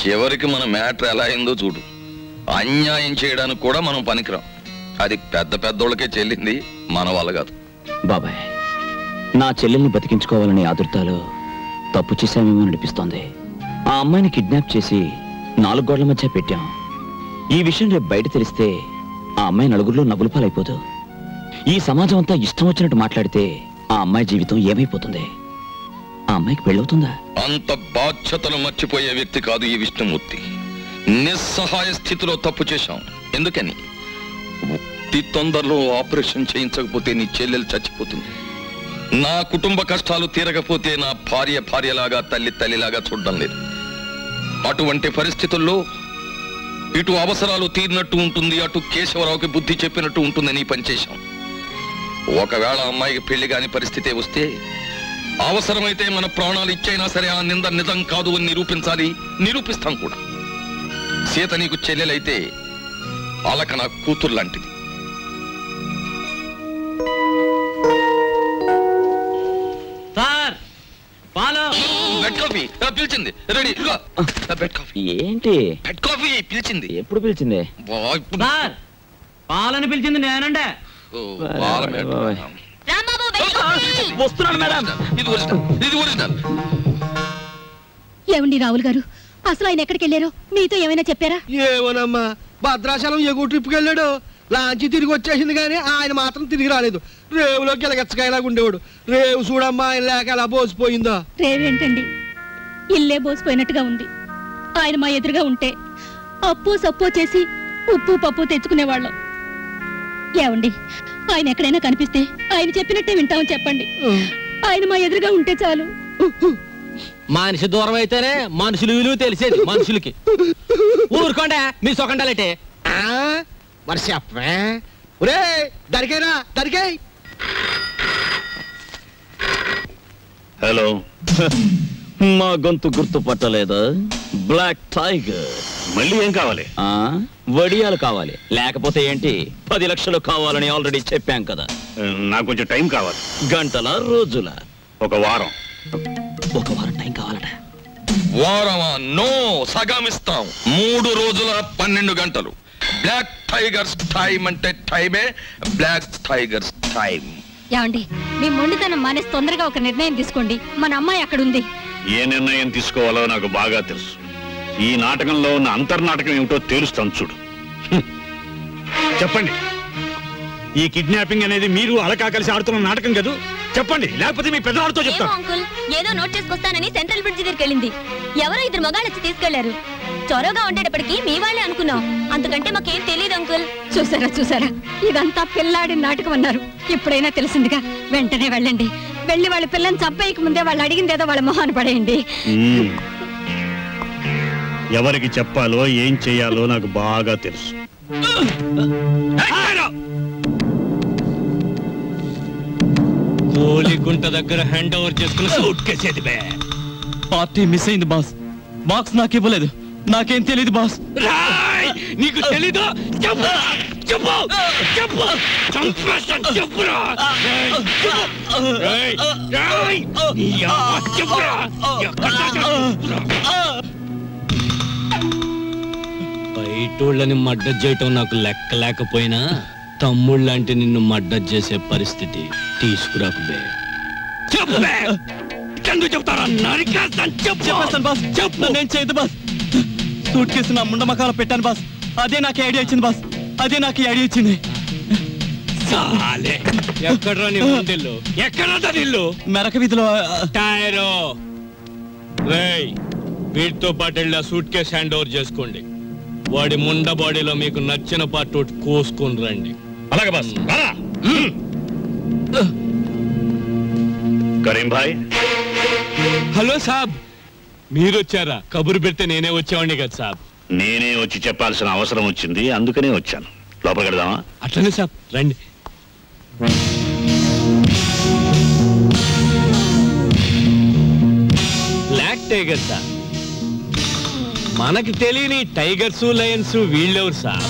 చివరికి మన మ్యాటర్ ఎలా అయిందో చూడు. అన్యాయం చేయడానికి కూడా మనం పనికిరాం. అది పెద్ద పెద్దోళ్ళకే చెల్లింది, మన వల్ల కాదు. బాబాయ్, నా చెల్లెల్ని బతికించుకోవాలని ఆదుర్తాలో తప్పు చేశామేమో అనిపిస్తోంది. ఆ అమ్మాయిని కిడ్నాప్ చేసి 4 గోడల మధ్య పెట్టాం. ఈ విషయం రేపు బయట తెలిస్తే ఆ అమ్మాయి నలుగురిలో నవ్వుల పాలైపోదు. ఈ సమాజం అంతా ఇష్టం వచ్చినట్టు మాట్లాడితే ఆ అమ్మాయి జీవితం ఏమైపోతుంది? ఆ అమ్మాయికి పెళ్ళవుతుందా? అంత బాధ్యతలు మర్చిపోయే వ్యక్తి కాదు ఈ విష్ణుమూర్తి. నిస్సహాయ స్థితిలో తప్పు చేశాం. ఎందుకని? తొందరలో ఆపరేషన్ చేయించకపోతే నీ చెల్లెలు చచ్చిపోతుంది. నా కుటుంబ కష్టాలు తీరకపోతే నా భార్యలాగా తల్లిలాగా చూడడం లేదు. అటువంటి పరిస్థితుల్లో ఇటు అవసరాలు తీరినట్టు ఉంటుంది, అటు కేశవరావుకి బుద్ధి చెప్పినట్టు ఉంటుందని పనిచేశాం. ఒకవేళ అమ్మాయికి పెళ్లి కాని పరిస్థితే వస్తే అవసరమైతే మన ప్రాణాలు ఇచ్చైనా సరే ఆ నింద నిజం కాదు అని నిరూపిస్తాం కూడా. సీత నీకు చెల్లెలైతే అలక నా కూతురు లాంటిది. పిలిచింది రెడీ. ఏంటి బెడ్ కాఫీ పిలిచింది? ఎప్పుడు పిలిచింది? పాలని పిలిచింది నేనండే. వస్తున్నాను మేడం. ఇది ఒరిజినల్. ఏమండి రావుల్ గారు, అసలు ఆయన ఎక్కడికి వెళ్ళారో మీతో ఏమైనా చెప్పారా? ఏమోనమ్మా, భద్రాచలం ఎగువ ట్రిప్కి వెళ్ళాడు. లాంచి తిరిగి వచ్చేసింది కానీ ఆయన మాత్రం తిరిగి రాలేదు. రేవులోకి ఎలగచ్చకాయలాగా ఉండేవాడు. రేవు చూడమ్మా, ఆయన లేక ఎలా బోసిపోయిందో. రేవేంటండి, ఇల్లే బోసిపోయినట్టుగా ఉంది. ఆయన మా ఎదురుగా ఉంటే అప్పు సప్పు చేసి ఉప్పు పప్పు తెచ్చుకునేవాళ్ళం. ఏమండి, ఆయన ఎక్కడైనా కనిపిస్తే ఆయన చెప్పినట్టే వింటామని చెప్పండి. ఆయన మా ఎదురుగా ఉంటే చాలు. మనిషి దూరం అయితేనే మనుషులు విలువ తెలిసేది మనుషులకి. ఊరుకోండి మీ సొకండాలంటే. మరి చెప్పే ఒరే, దరికేరా దరికాయ్. హలో, మా గొంతు గుర్తుపట్టలేదా? Black tiger. మళ్ళీ ఏం కావాలి? వడియాలు కావాలి. లేకపోతే ఏంటి, 10 లక్షలు కావాలని ఆల్రెడీ చెప్పాం కదా. నాకు కొంచెం టైం కావాలి. గంటల రోజుల? ఒక వారం. ఒక వారం టైం కావాలట. వారమా? నో, సగమిస్తాం. 3 రోజుల 12 గంటలు. బ్లాక్ టైగర్స్ టైం అంటే టైమే. Black tigers time. ఏమండి, మీ మొండితనం మానేసి తొందరగా ఒక నిర్ణయం తీసుకోండి. మన అమ్మాయి అక్కడ ఉంది. ఏ నిర్ణయం తీసుకోవాలో నాకు బాగా తెలుసు. ఈ నాటకంలో ఉన్న అంతర్నాటకం ఏమిటో తేలుస్తాను చూడు. చెప్పండి, ఈ కిడ్నాపింగ్ అనేది మీరు అలకా కలిసి ఆడుతున్న నాటకం కదా? చెప్పండి, లేకపోతే మీ పెద్దవాడితో చెప్తాను. అంకుల్, ఏదో నోట్ చేసుకొస్తానని సెంట్రల్ బ్రిడ్జ్ దగ్గరికి వెళ్ళింది. ఎవరో 2 మగాళ్ళు వచ్చి తీసుకెళ్లారు. చొరవగా ఉండేటప్పటికి మీ వాళ్ళే అనుకున్నాం. అంతకంటే మాకేం తెలియదు అంకుల్. చూసారా, ఇదంతా పిల్లాడి నాటకం అన్నారు. ఇప్పుడైనా తెలిసిందిగా. వెంటనే వెళ్ళండి. వెళ్ళి వాళ్ళ పిల్లని చంపేయక ముందే వాళ్ళు అడిగిందేదో వాళ్ళ మొహాన్ని పడేయండి. ఎవరికి చెప్పాలో ఏం చెయ్యాలో నాకు బాగా తెలుసు. కోలిగుంట దగ్గర హ్యాండ్ ఓవర్ చేసుకుని సూట్ కేసేది బే. పార్టీ మిస్ అయింది బాస్. బాక్స్ నాకు ఇవ్వలేదు. నాకేం తెలీదు బాస్. నీకు తెలీదు? చెప్పు చెప్పు చెప్పు చెప్పురా. బయటోళ్ళని మర్డర్ చేయటం నాకు లెక్క లేకపోయినా తమ్ముళ్ళంటే నిన్ను మర్డర్ చేసే పరిస్థితి తీసుకురాకు బే. చెప్తారా? చెప్పేస్తాను బాస్. చెప్పు. నేను చేయదు బాస్. సూట్ కేసు నా ముండ మకాలో పెట్టాను బాస్. అదే నాకు ఐడియా ఇచ్చింది బాస్. అదే నాకు ఐడియా ఇచ్చింది. ఎక్కడ్రా నీ ముండిల్లు? ఎక్కడా ఇల్లు? మెరక వీధిలో. టైరో రేయ్, వీటితో పాటు వెళ్ళి ఆ సూట్ కేసు హ్యాండ్ ఓవర్ చేసుకోండి. వాడి ముండ బాడీలో మీకు నచ్చిన పార్ట్ ఒకటి కోసుకొని రండి. అలాగే బాస్. కరీం భాయ్. హలో సాబ్, మీరు వచ్చారా? కబురు పెడితే నేనే వచ్చేవాడిని కదా సాబ్. నేనే వచ్చి చెప్పాల్సిన అవసరం వచ్చింది, అందుకనే వచ్చాను. లోపలికి వెళ్దామా? అట్లనే సాబ్, రండి. Black tiger sir. మనకి తెలియని టైగర్స్ లయన్స్ వీళ్ళెవరు సార్?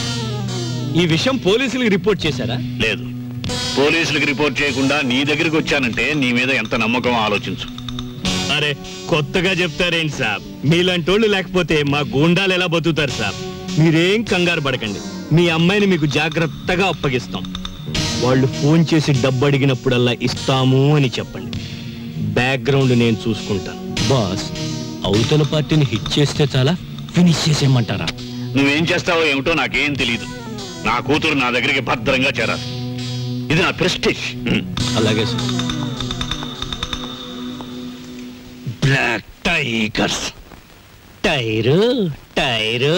ఈ విషయం పోలీసులకు రిపోర్ట్ చేశారా? లేదు. పోలీసులకు రిపోర్ట్ చేయకుండా నీ దగ్గరికి వచ్చానంటే నీ మీద ఎంత నమ్మకం ఆలోచించు. ఆ అరే కొత్తగా చెప్తారేంటి సాబ్? మీలాంటోళ్ళు లేకపోతే మా గూండాలు ఎలా బతుకుతారు సాబ్? మీరేం కంగారు పడకండి, మీ అమ్మాయిని మీకు జాగ్రత్తగా అప్పగిస్తాం. వాళ్ళు ఫోన్ చేసి డబ్బు అడిగినప్పుడల్లా ఇస్తాము అని చెప్పండి. బ్యాక్గ్రౌండ్ నేను చూసుకుంటాను. బాస్, అవతల పార్టీని హిట్ చేస్తే చాలా, ఫినిష్ చేసేయమంటారా? నువ్వేం చేస్తావో ఏమిటో నాకేం తెలీదు. నా కూతురు నా దగ్గరికి భద్రంగా చేరాలి. ఇది నా ప్రెస్టేజ్. అలాగే సార్. Black tigers. టైరు టైరు.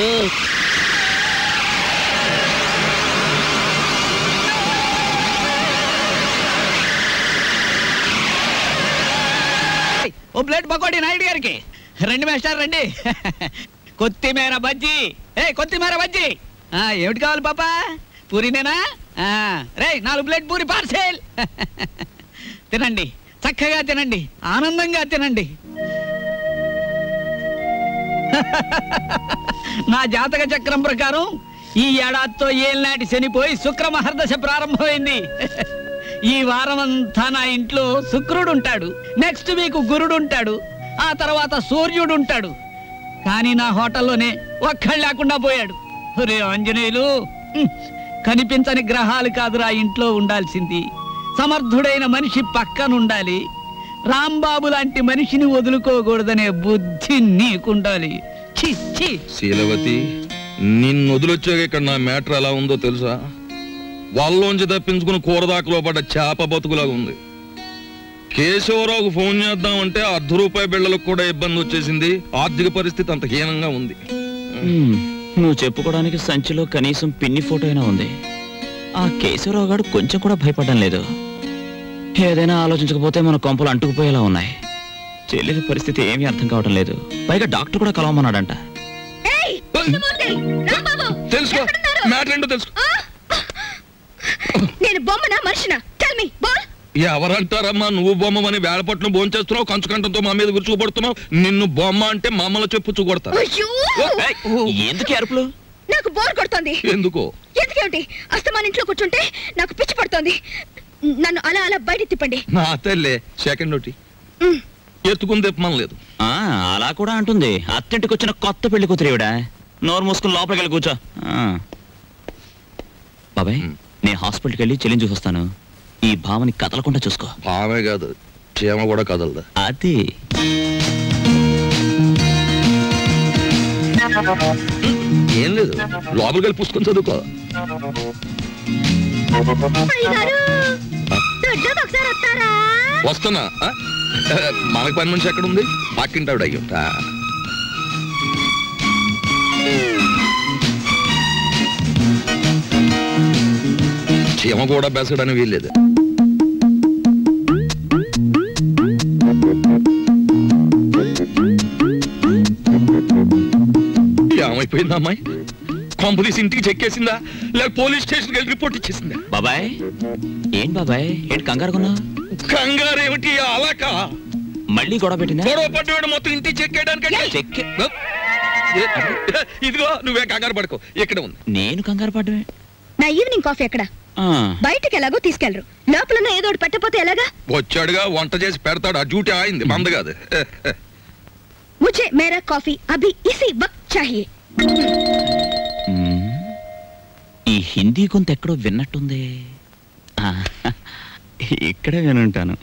ఓ ప్లేట్ పకోడీ నాయుడు గారికి. రండి మేస్టర్ రండి. కొత్తిమీర బజ్జీ. కొత్తిమీర బజ్జీ ఏమిటి కావాలి పాపా? పూరినేనా? రే 4 ప్లేట్ పూరి పార్సెల్. తినండి, చక్కగా తినండి, ఆనందంగా తినండి. నా జాతక చక్రం ప్రకారం ఈ ఏడాదితో ఏళ్ళనాటి శనిపోయి శుక్రమహర్దశ ప్రారంభమైంది. ఈ వారం అంతా నా ఇంట్లో శుక్రుడు ఉంటాడు, నెక్స్ట్ వీక్ గురుడు ఉంటాడు, ఆ తర్వాత సూర్యుడు ఉంటాడు. కానీ నా హోటల్లోనే ఒక్కడు లేకుండా పోయాడు. ఒరే ఆంజనేయులు, కనిపించని గ్రహాలు కాదురా ఇంట్లో ఉండాల్సింది. సమర్థుడైన మనిషి పక్కనుండాలి. రాంబాబు లాంటి మనిషిని వదులుకోకూడదనే బుద్ధి నీకుండాలి. శీలవతి, నిన్ను వదిలొచ్చాక ఇక్కడ నా మ్యాటర్ ఎలా ఉందో తెలుసా? వాళ్ళలోంచి తప్పించుకుని కూరదాకలో పడ్డ చేప బతుకులాగా ఉంది. కేశవరావుకు ఫోన్ చేద్దామంటే ₹1 బిళ్ళలకు కూడా ఇబ్బంది వచ్చేసింది. ఆర్థిక పరిస్థితి అంత హీనంగా ఉంది. నువ్వు చెప్పుకోవడానికి సంచిలో కనీసం పిన్ని ఫోటో అయినా ఉంది. ఆ కేశవరావు గారు కొంచెం కూడా భయపడడం లేదు. ఏదైనా ఆలోచించకపోతే మన కొంపలు అంటుకుపోయేలా ఉన్నాయి. చెల్లెలి పరిస్థితి ఏమీ అర్థం కావడం లేదు. పైగా డాక్టర్ కూడా కలవమన్నాడంట. తెలుసుకో, మ్యాటర్ ఏంటో తెలుసుకో. నేను బొమ్మనా మనిషినా? Tell me ball. ఎవరంటారమ్మా నువ్వు బొమ్మని? వేళపట్నం భోంచేస్తున్నావు, కంచుకంఠంతో మా మీద విరుచుకుపడుతున్నావు. నిన్ను బొమ్మ అంటే మమ్మల్ని చెప్పు చూకొడతా. ఎందుకు అరుపులు? నాకు బోర్ కొడుతోంది. ఎందుకో? ఎందుకేమిటి? అస్తమాన్ ఇంట్లో కూర్చుంటే నాకు పిచ్చి పడుతోంది. నన్ను అలా అలా బయట తిప్పండి. నా తల్లే సెకండ్ ఒకటి ఎత్తుకుని తిప్పమని లేదు. అలా కూడా అంటుంది. అత్తింటికి వచ్చిన కొత్త పెళ్లి కూతురేవిడా. నోరు మూసుకుని లోపలికి వెళ్ళి కూర్చో. బాబాయ్, నేను హాస్పిటల్కి వెళ్ళి చెల్లిని చూసొస్తాను. ఈ భావని కదలకుండా చూసుకో. భావే కాదు, చీమ కూడా కదలదా. అది ఏం లేదు, లోపలికి వెళ్ళి పుస్తకం చదువుకో. వస్తున్నా. మనకు పని మనిషి ఎక్కడ ఉంది? పక్కింటావిడ అయ్యుంటా. చీమ కూడా బెసడని వీల్లేదు. ఏమైపోయిందా అమ్మాయి? కొంపదీసి ఇంటికి చెక్కేసిందా లేక పోలీస్ స్టేషన్కి వెళ్ళి రిపోర్ట్ ఇచ్చేసిందా? బాబాయ్, ఏం బాబాయ్ ఏంటి కంగారుకున్నా? కంగారు ఏమిటి? అలాక మళ్ళీ గొడవ పెట్టిందా? గొడవ పడ్డవాడు మొత్తం ఇంటికి చెక్కేయడానికి. ఇదిగో నువ్వే కంగారు పడుకో, ఇక్కడ ఉంది. నేను కంగారు పడ్డమే. నా ఈవినింగ్ కాఫీ ఎక్కడ? బయటకి ఎలాగో తీసుకెళ్లరు, లోపల ఏదో పెట్టపోతే ఎలాగా? వచ్చాడుగా, వంట చేసి పెడతాడు. ఆ డ్యూటీ ఆయింది, మంద కాదు. ముझे मेरा कॉफी अभी इसी वक्त चाहिए. ఈ హిందీ కొంత ఎక్కడో విన్నట్టుంది. ఇక్కడే వినుంటాను.